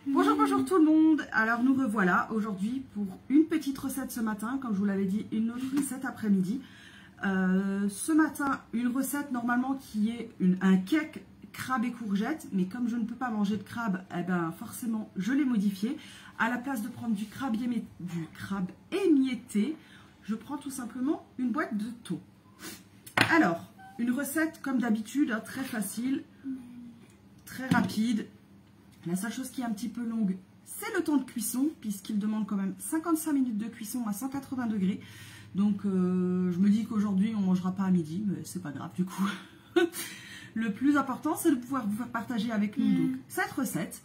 Bonjour, bonjour tout le monde. Alors nous revoilà aujourd'hui pour une petite recette ce matin, comme je vous l'avais dit, une autre recette après-midi. Ce matin, une recette normalement qui est un cake crabe et courgettes, mais comme je ne peux pas manger de crabe, eh ben forcément je l'ai modifié. À la place de prendre du crabe émietté, je prends tout simplement une boîte de thau. Alors, une recette comme d'habitude, hein, très facile, très rapide. La seule chose qui est un petit peu longue, c'est le temps de cuisson, puisqu'il demande quand même 55 minutes de cuisson à 180 degrés. Donc, je me dis qu'aujourd'hui, on ne mangera pas à midi, mais c'est pas grave du coup. Le plus important, c'est de pouvoir vous faire partager avec nous donc, cette recette.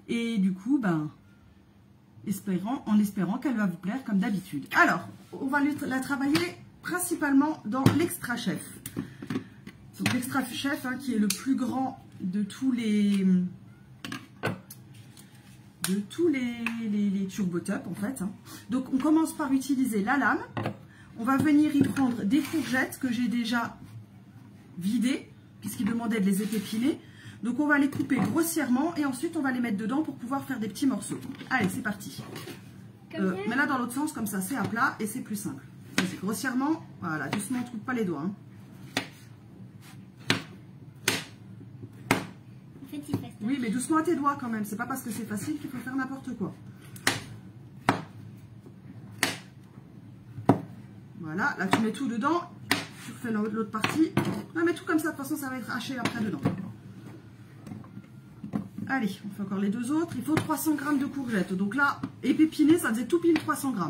Et du coup, ben, en espérant qu'elle va vous plaire comme d'habitude. Alors, on va la travailler principalement dans l'extra chef. Donc, l'extra chef, hein, qui est le plus grand de tous les turbo top en fait. Donc on commence par utiliser la lame. On va venir y prendre des courgettes que j'ai déjà vidées puisqu'il demandait de les épépiner. Donc on va les couper grossièrement et ensuite on va les mettre dedans pour pouvoir faire des petits morceaux. Allez, c'est parti. Mais là dans l'autre sens, comme ça c'est à plat et c'est plus simple. Grossièrement, voilà, doucement, on ne coupe pas les doigts. Hein. Oui, mais doucement à tes doigts quand même. C'est pas parce que c'est facile qu'il faut faire n'importe quoi. Voilà, là tu mets tout dedans. Tu refais l'autre partie. Non, mais tout comme ça, de toute façon, ça va être haché après dedans. Allez, on fait encore les deux autres. Il faut 300 g de courgettes. Donc là, épépiné, ça faisait tout pile 300 g.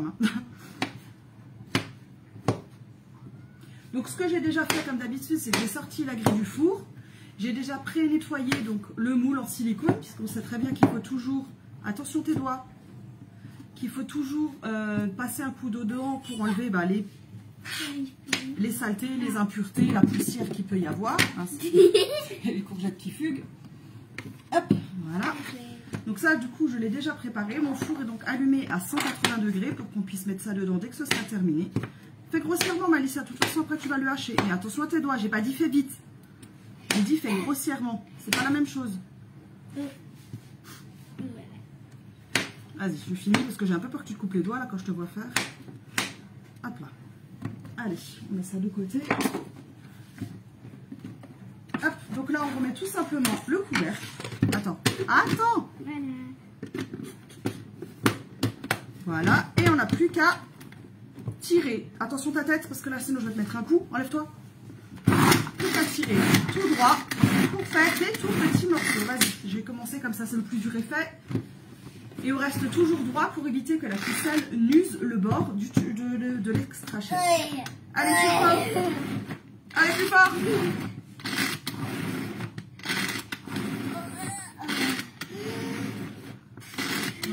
Donc ce que j'ai déjà fait comme d'habitude, c'est que j'ai sorti la grille du four. J'ai déjà pré-nettoyé donc le moule en silicone, puisqu'on sait très bien qu'il faut toujours, attention tes doigts, qu'il faut toujours passer un coup d'eau dedans pour enlever bah, les saletés, les impuretés, la poussière qu'il peut y avoir. Hein, les courgettes qui fuguent. Hop, voilà. Donc ça, du coup, je l'ai déjà préparé. Mon four est donc allumé à 180 degrés pour qu'on puisse mettre ça dedans dès que ce sera terminé. Fais grossièrement, Malicia, de toute façon, après tu vas le hacher. Mais attention à tes doigts, j'ai pas dit fais vite. J'ai dit fait grossièrement, c'est pas la même chose. Vas-y, je finis parce que j'ai un peu peur que tu te coupes les doigts là quand je te vois faire. Hop là. Allez, on met ça de côté. Hop, donc là on remet tout simplement le couvercle. Attends, attends. Voilà, et on n'a plus qu'à tirer. Attention ta tête parce que là sinon je vais te mettre un coup. Enlève-toi. À tirer tout droit pour faire des tout petits morceaux. Vas-y, je vais commencer comme ça, c'est le plus dur effet. Et on reste toujours droit pour éviter que la ficelle n'use le bord de l'extra chef. Allez, plus fort. Allez, plus fort.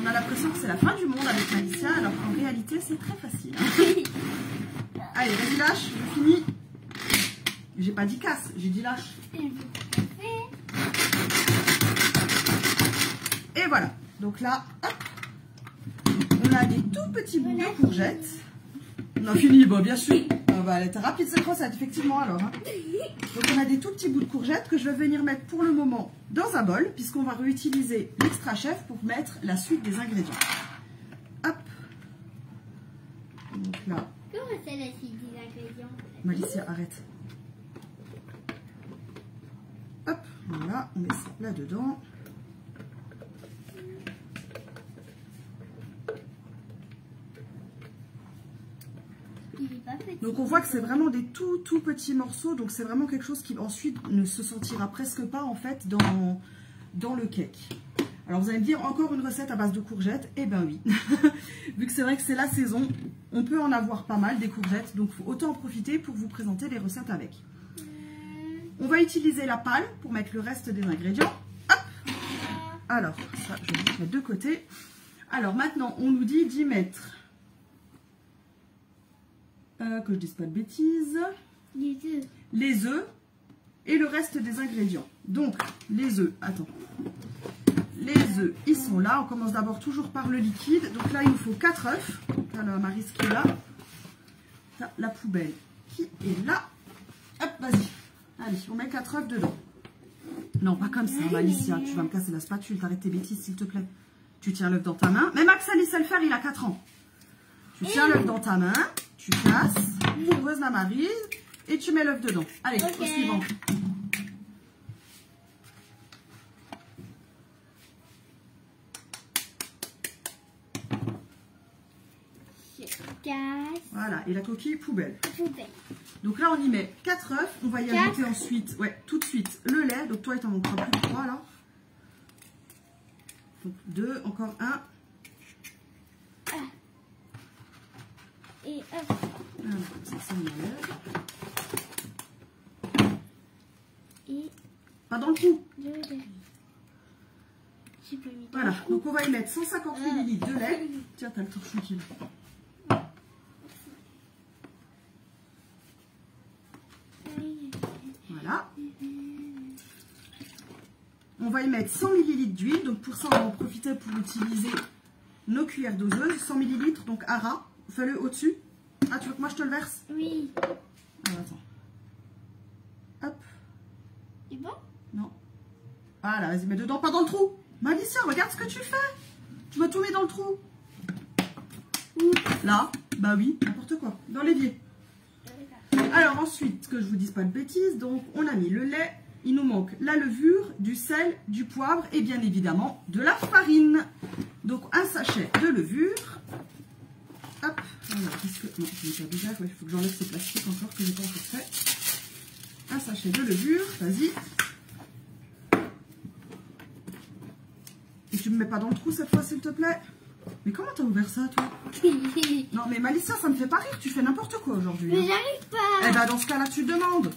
On a l'impression que c'est la fin du monde avec Malicia, alors qu'en réalité, c'est très facile. Hein. Allez, vas-y, lâche, je finis. J'ai pas dit casse, j'ai dit lâche. Et voilà. Donc là, hop, on a des tout petits bouts de courgettes. On a fini, bon, bien sûr. Elle était rapide cette recette, effectivement, alors. Hein. Donc on a des tout petits bouts de courgettes que je vais venir mettre pour le moment dans un bol, puisqu'on va réutiliser l'extra chef pour mettre la suite des ingrédients. Hop. Donc là. Comment c'est la suite des ingrédients? Malicia, arrête. Hop, voilà, on met ça là-dedans. Donc on voit que c'est vraiment des tout petits morceaux, donc c'est vraiment quelque chose qui ensuite ne se sentira presque pas en fait dans le cake. Alors vous allez me dire encore une recette à base de courgettes, eh ben oui, vu que c'est vrai que c'est la saison, on peut en avoir pas mal des courgettes, donc il faut autant en profiter pour vous présenter les recettes avec. On va utiliser la pâle pour mettre le reste des ingrédients. Hop. Alors, ça, je vais mettre de côté. Alors, maintenant, on nous dit d'y mettre, que je dise pas de bêtises, les œufs et le reste des ingrédients. Donc, les œufs, attends. Les œufs, ils sont là. On commence d'abord toujours par le liquide. Donc là, il nous faut 4 œufs. Là, la Maryse qui est là. Là, la poubelle qui est là. Hop, vas-y. Allez, on met 4 œufs dedans. Non, pas comme ça, Malicia. Tu vas me casser la spatule. T'arrêtes tes bêtises, s'il te plaît. Tu tiens l'œuf dans ta main. Même Axel, il sait le faire, il a 4 ans. Tu tiens l'œuf dans ta main, tu casses, tu poses la maryse et tu mets l'œuf dedans. Allez, au suivant. Voilà, et la coquille poubelle. Donc là, on y met 4 œufs. On va y ajouter ensuite, tout de suite, le lait. Donc toi, il t'en manquera plus que 3 là. Donc 2, encore 1. Et hop. Voilà, ça enlève. Et pas dans le trou. Voilà, donc on va y mettre 150 ml de lait. Tiens, t'as le torchon qui est là. Voilà. On va y mettre 100 ml d'huile. Donc pour ça, on va en profiter pour utiliser nos cuillères doseuses. 100 ml, donc à ras. Fais-le au-dessus. Ah, tu veux que moi je te le verse? Oui. Alors, attends. Hop. C'est bon? Non. Voilà, vas-y, mets dedans, pas dans le trou. Malicia, regarde ce que tu fais. Tu vas tout mettre dans le trou. Là, bah oui, n'importe quoi. Dans l'évier. Alors ensuite, que je vous dise pas de bêtises, donc on a mis le lait, il nous manque la levure, du sel, du poivre et bien évidemment de la farine. Donc un sachet de levure. Hop, voilà, non, je vais faire déjà, il faut que j'enlève ces plastiques encore que j'ai pas encore fait. Un sachet de levure, vas-y. Et tu me mets pas dans le trou cette fois s'il te plaît. Mais comment t'as ouvert ça toi? Non mais Malicia, ça me fait pas rire, tu fais n'importe quoi aujourd'hui. Mais j'arrive pas. Eh ben dans ce cas là tu demandes.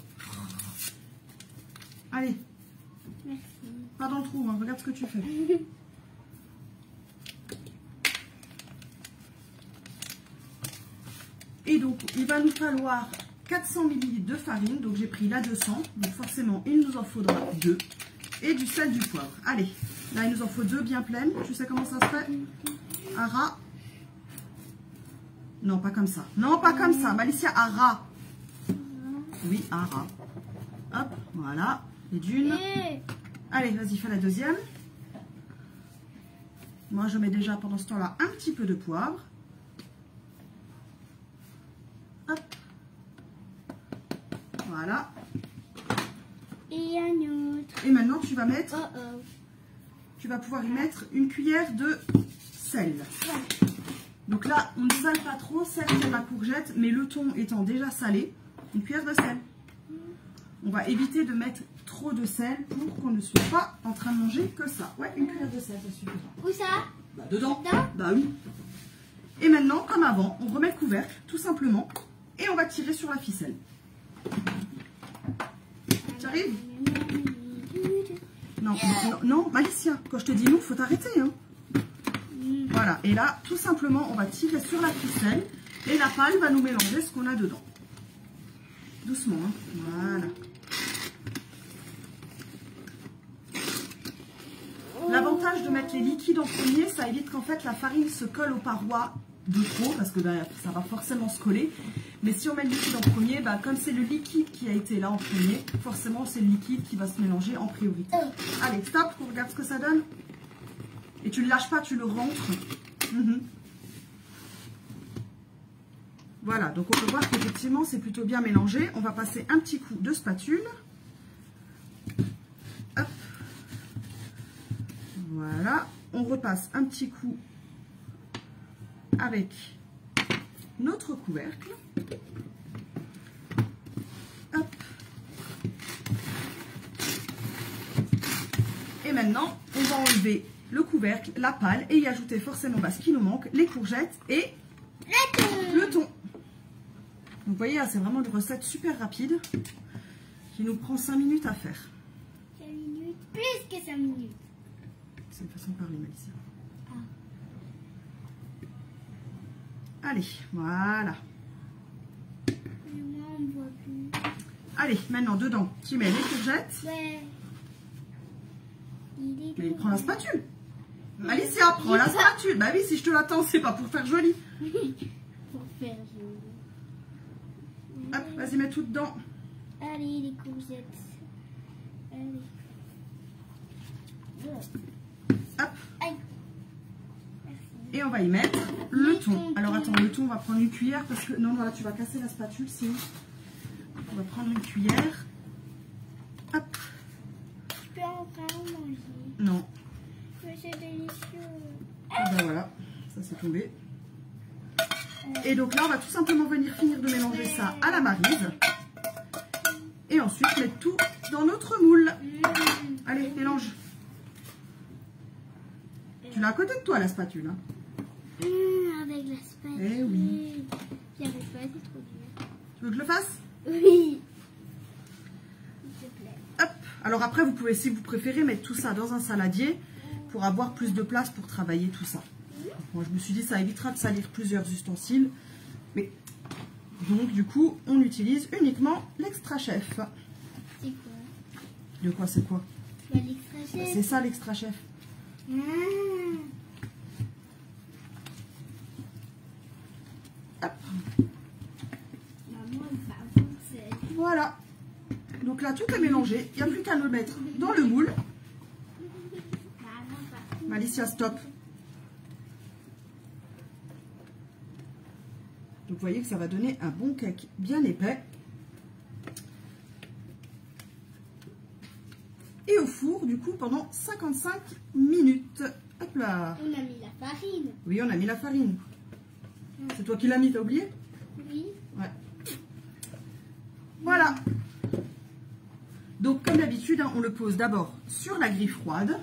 Allez. Merci. Pas dans le trou, hein. Regarde ce que tu fais. Et donc il va nous falloir 400 ml de farine, donc j'ai pris la 200, donc forcément il nous en faudra 2. Et du sel, du poivre. Allez, là il nous en faut 2 bien pleines. Tu sais comment ça se fait? À ras. Non, pas comme ça. Non, pas comme ça. Malicia, à ras. Oui, à ras. Hop, voilà. Et d'une. Allez, vas-y, fais la deuxième. Moi, je mets déjà pendant ce temps-là un petit peu de poivre. Hop. Voilà. Et un autre. Et maintenant, tu vas mettre... Tu vas pouvoir y mettre une cuillère de sel. Donc là, on ne sale pas trop, certes c'est la courgette, mais le thon étant déjà salé, une cuillère de sel. On va éviter de mettre trop de sel pour qu'on ne soit pas en train de manger que ça. Ouais, une cuillère de sel, ça suffira. Où ça? Bah, dedans. Dedans? Bah oui. Et maintenant, comme avant, on remet le couvercle, tout simplement, et on va tirer sur la ficelle. Tu arrives? Non, non, non, Malicia, quand je te dis non, il faut t'arrêter. Hein. Voilà, et là, tout simplement, on va tirer sur la ficelle et la pâle va nous mélanger ce qu'on a dedans. Doucement, hein. Voilà. L'avantage de mettre les liquides en premier, ça évite qu'en fait la farine se colle aux parois de trop, parce que ben, ça va forcément se coller. Mais si on met le liquide en premier, ben, comme c'est le liquide qui a été là en premier, forcément c'est le liquide qui va se mélanger en priorité. Allez, stop, on regarde ce que ça donne. Et tu ne le lâches pas, tu le rentres. Voilà, donc on peut voir qu'effectivement c'est plutôt bien mélangé. On va passer un petit coup de spatule. Hop. Voilà, on repasse un petit coup avec notre couvercle. Hop. Et maintenant, on va enlever le couvercle, la pâle et y ajouter forcément ce qui nous manque, les courgettes et le thon. Donc vous voyez, c'est vraiment une recette super rapide qui nous prend 5 minutes à faire. 5 minutes, plus que 5 minutes. C'est une façon de parler, Malicia. Allez, voilà. Moi, on ne voit plus. Allez, maintenant, dedans, tu mets les courgettes. Ouais. Mais prends la spatule. Alicia, prends la spatule. Bah oui, si je te l'attends, c'est pas pour faire joli. Pour faire joli. Hop, vas-y, mets tout dedans. Allez, les courgettes. Allez. Hop. Aïe. Et on va y mettre le thon. Alors attends, le thon, on va prendre une cuillère parce que... Non, voilà, tu vas casser la spatule sinon. On va prendre une cuillère. Hop. Je peux encore manger. Non. Mais c'est délicieux. Et ben voilà, ça c'est tombé. Et donc là, on va tout simplement venir finir de mélanger ça à la maryse. Et ensuite mettre tout dans notre moule. Allez, mélange. Tu l'as à côté de toi, la spatule. Hein. Avec la spatule. Eh oui. J'y arrive pas, c'est trop dur. Tu veux que je le fasse? Oui. S'il te plaît. Hop. Alors après, vous pouvez, si vous préférez, mettre tout ça dans un saladier pour avoir plus de place pour travailler tout ça. Moi, je me suis dit, ça évitera de salir plusieurs ustensiles. Mais donc, du coup, on utilise uniquement l'extra chef. C'est quoi? De quoi, c'est quoi? Bah, l'extra chef. C'est ça, l'extra chef. Hop. Maman, bah, c'est... Voilà. Donc là, tout est mélangé. Il n'y a plus qu'à le mettre dans le moule. Malicia, stop. Donc, vous voyez que ça va donner un bon cake bien épais. Et au four, du coup, pendant 55 minutes. Hop là. On a mis la farine. Oui, on a mis la farine. C'est toi qui l'as mis, t'as oublié? Oui. Ouais. Voilà. Donc, comme d'habitude, hein, on le pose d'abord sur la grille froide.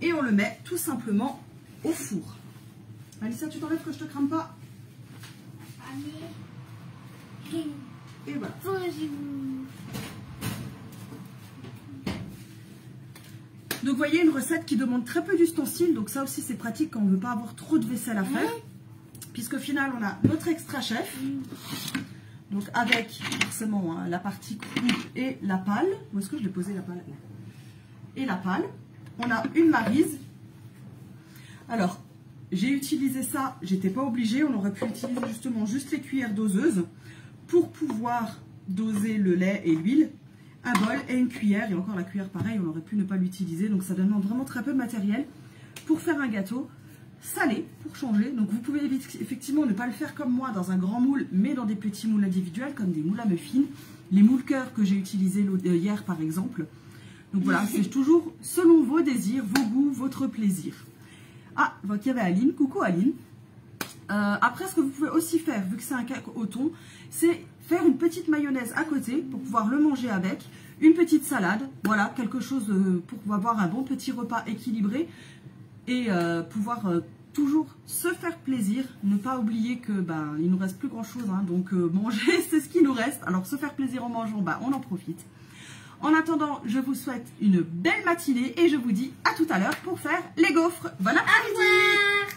Et on le met tout simplement au four. Alicia, tu t'enlèves que je te crame pas? Allez. Et voilà. Bonjour. Donc, vous voyez, une recette qui demande très peu d'ustensiles. Donc, ça aussi, c'est pratique quand on ne veut pas avoir trop de vaisselle à faire. Puisque, au final, on a notre extra chef. Donc, avec forcément hein, la partie coupe et la pâle. Où est-ce que je l'ai posé la pâle? Et la pâle. On a une maryse. Alors, j'ai utilisé ça. J'étais pas obligée. On aurait pu utiliser justement juste les cuillères doseuses pour pouvoir doser le lait et l'huile. Un bol et une cuillère. Et encore la cuillère, pareil, on aurait pu ne pas l'utiliser. Donc, ça demande vraiment très peu de matériel pour faire un gâteau salé, pour changer. Donc, vous pouvez effectivement ne pas le faire comme moi dans un grand moule, mais dans des petits moules individuels, comme des moules à muffins. Les moules cœur que j'ai utilisés hier, par exemple. Donc, voilà, c'est toujours selon vos désirs, vos goûts, votre plaisir. Ah, je vois qu'il y avait Aline. Coucou Aline. Après, ce que vous pouvez aussi faire, vu que c'est un cake au thon, c'est faire une petite mayonnaise à côté pour pouvoir le manger avec. Une petite salade, voilà, quelque chose pour avoir un bon petit repas équilibré et pouvoir toujours se faire plaisir. Ne pas oublier que il nous reste plus grand chose, hein, donc manger c'est ce qui nous reste. Alors se faire plaisir en mangeant, on en profite. En attendant, je vous souhaite une belle matinée et je vous dis à tout à l'heure pour faire les gaufres. Bon après-midi! Au revoir.